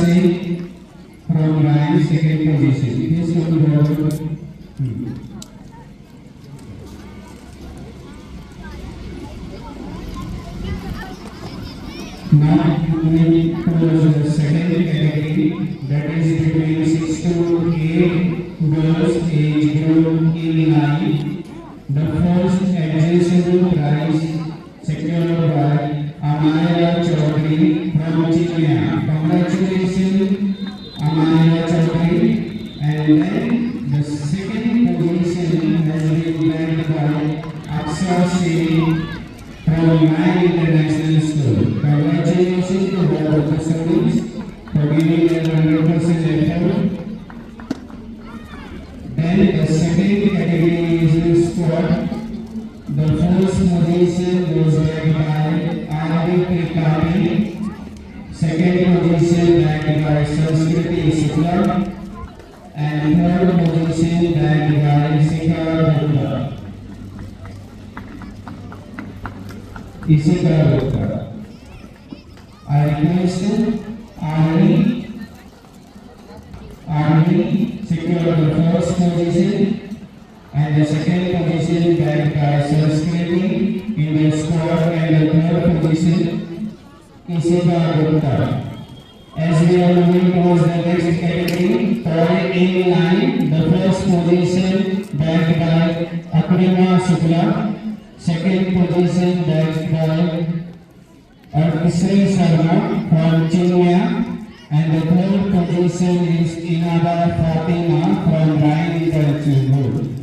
Singh from Ryan, second position. Please come forward. Now moving towards the second category, that is between 6 to 8 girls age group in line. The first adjacent prize secured by Amaya Chaudhary from Chennai. Congratulations, Amaya Chaudhary. And then the second position has been bagged by Aksha Singh from Nine International School. Congratulations to all of the students for giving their 100% effort. Then the second category is the squad. The first position was bagged by Arvind Tripati. Second position bagged by Sanskriti Shukla. And third position bagged by Sikha Gupta. Ishika Gupta. I request Army secured the first position and the second position bagged by Sanskriti in the squad, and the third position Ishika Gupta. As we are moving towards the next category, third in line, the first position bagged by Akrima Shukla. Second position bagged by Artisri Sharma from Chennai, and the third position is Inaba Fatima from Ryan International School.